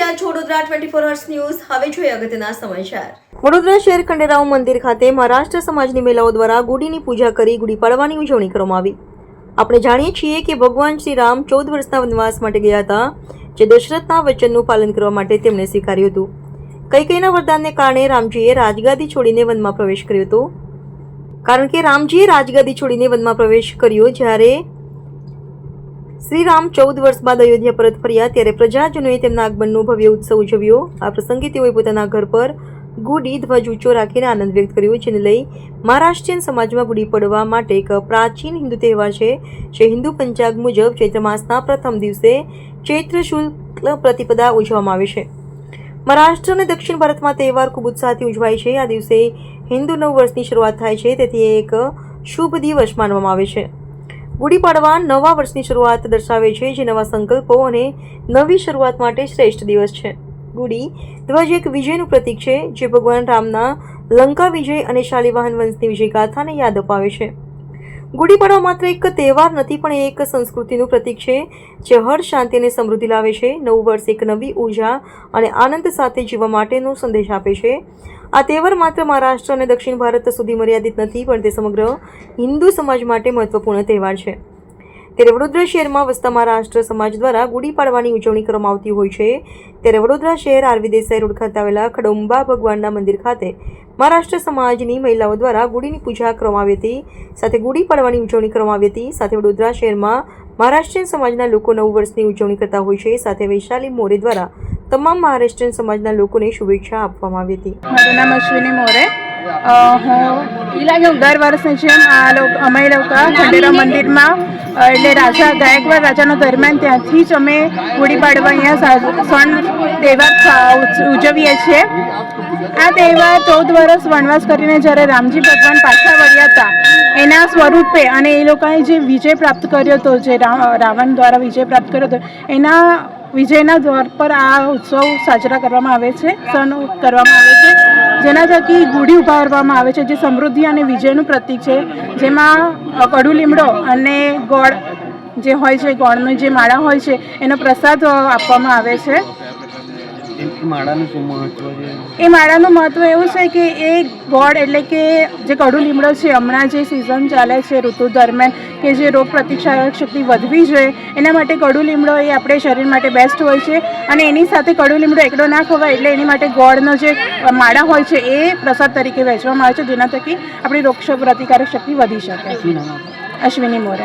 રહ્યા છો Vadodara 24 hours news. હવે જોઈએ અગત્યના સમાચાર। વડોદરા શહેર ખંડેરાવ મંદિર ખાતે મહારાષ્ટ્ર સમાજની મહિલાઓ દ્વારા ગુડીની પૂજા કરી ગુડી પાડવાની ઉજવણી કરવામાં આવી। આપણે જાણીએ છીએ કે ભગવાન શ્રી રામ 14 વર્ષના વનવાસ માટે ગયા હતા, જે દશરથના વચનનું પાલન કરવા માટે તેમણે સ્વીકાર્યું હતું। કૈકેયીના વરદાનને કારણે રામજીએ રાજગાદી છોડીને વનમાં પ્રવેશ કર્યો હતો। કારણ કે રામજીએ રાજગાદી છોડીને વનમાં પ્રવેશ કર્યો જ્યારે શ્રી રામ 14 વર્ષ બાદ અયોધ્યા પરત ફર્યા, ત્યારે પ્રજાજનોએ તેમના આગમનનો ભવ્ય ઉત્સવ ઉજવ્યો। આ પ્રસંગે તેઓએ પોતાના ઘર પર ગુડી ધ્વજ ઊંચો રાખીને આનંદ વ્યક્ત કર્યો, જેને લઈ મહારાષ્ટ્રીયન સમાજમાં ગુડી પડવા માટે એક પ્રાચીન હિન્દુ તહેવાર છે, જે હિન્દુ પંચાંગ મુજબ ચૈત્ર માસના પ્રથમ દિવસે ચૈત્ર શુક્લ પ્રતિપદા ઉજવવામાં આવે છે। મહારાષ્ટ્ર અને દક્ષિણ ભારતમાં તહેવાર ખૂબ ઉત્સાહથી ઉજવાય છે। આ દિવસે હિન્દુ નવ વર્ષની શરૂઆત થાય છે, તેથી એક શુભ દિવસ માનવામાં આવે છે। ગુડી પાડવા નવા વર્ષની શરૂઆત દર્શાવે છે, જે નવા સંકલ્પો અને નવી શરૂઆત માટે શ્રેષ્ઠ દિવસ છે। ગુડી ધ્વજ એક વિજયનું પ્રતીક છે, જે ભગવાન રામના લંકા વિજય અને શાલિવાહન વંશની વિજય ગાથાને યાદ અપાવે છે। ગુડી પાડવા માત્ર એક તહેવાર નથી, પણ એ એક સંસ્કૃતિનું પ્રતીક છે, જે હર્ષ, શાંતિ અને સમૃદ્ધિ લાવે છે। નવું વર્ષ એક નવી ઉર્જા અને આનંદ સાથે જીવવા માટેનો સંદેશ આપે છે। આ તહેવાર માત્ર મહારાષ્ટ્ર અને દક્ષિણ ભારત સુધી મર્યાદિત નથી, પણ તે સમગ્ર હિન્દુ સમાજ માટે મહત્વપૂર્ણ તહેવાર છે। ત્યારે વડોદરા શહેરમાં વસતા મહારાષ્ટ્ર સમાજ દ્વારા ગુડી પાડવાની ઉજવણી કરવામાં આવતી હોય છે। ત્યારે વડોદરા શહેર આરવી દેસાઈ રોડ ખાતે આવેલા ખડોંબા ભગવાનના મંદિર ખાતે મહારાષ્ટ્ર સમાજની મહિલાઓ દ્વારા ગુડીની પૂજા કરવામાં આવી હતી, સાથે ગુડી પાડવાની ઉજવણી કરવામાં આવી હતી। સાથે વડોદરા શહેરમાં મહારાષ્ટ્રીયન સમાજના લોકો નવું વર્ષની ઉજવણી કરતા હોય છે। સાથે વૈશાલી મોરે દ્વારા તમામ મહારાષ્ટ્રીયન સમાજના લોકોને શુભેચ્છા આપવામાં આવી હતી। મારું નામ અશ્વિની મોરે। હું દર વર્ષની જેમ અમે લોકો ખંડેરાવ મંદિરમાં એટલે રાજા ગાયકવાડ રાજાનો દરમિયાન ત્યાંથી જ અમે ગુડી પાડવા અહીંયા તહેવાર ઉજવીએ છીએ। આ તહેવાર 14 વર્ષ વનવાસ કરીને જ્યારે રામજી ભગવાન પાછા વળ્યા હતા એના સ્વરૂપે અને એ લોકોએ જે વિજય પ્રાપ્ત કર્યો હતો, જે રાવણ દ્વારા વિજય પ્રાપ્ત કર્યો હતો, એના વિજયના દ્વાર પર આ ઉત્સવ સાજરા કરવામાં આવે છે, સણ કરવામાં આવે છે, જેના થકી ગુડી ઉભારવામાં આવે છે, જે સમૃદ્ધિ અને વિજયનું પ્રતીક છે। જેમાં કડુ લીમડો અને ગોળ જે હોય છે, ગોળનો જે માળા હોય છે, એનો પ્રસાદ આપવામાં આવે છે। એ માળાનું મહત્વ એવું છે કે એ ગોળ એટલે કે જે કડુ લીમડો છે, હમણાં જે સિઝન ચાલે છે ઋતુ દરમિયાન કે જે રોગ પ્રતિકારક શક્તિ વધવી જોઈએ, એના માટે કડુ લીમડો એ આપણે શરીર માટે બેસ્ટ હોય છે। અને એની સાથે કડુ લીમડો એકડો ના ખવાય એટલે એની માટે ગોળનો જે માળા હોય છે એ પ્રસાદ તરીકે વહેંચવામાં આવે છે, જેના થકી આપણી રોગ પ્રતિકારક શક્તિ વધી શકે। અશ્વિની મોરે।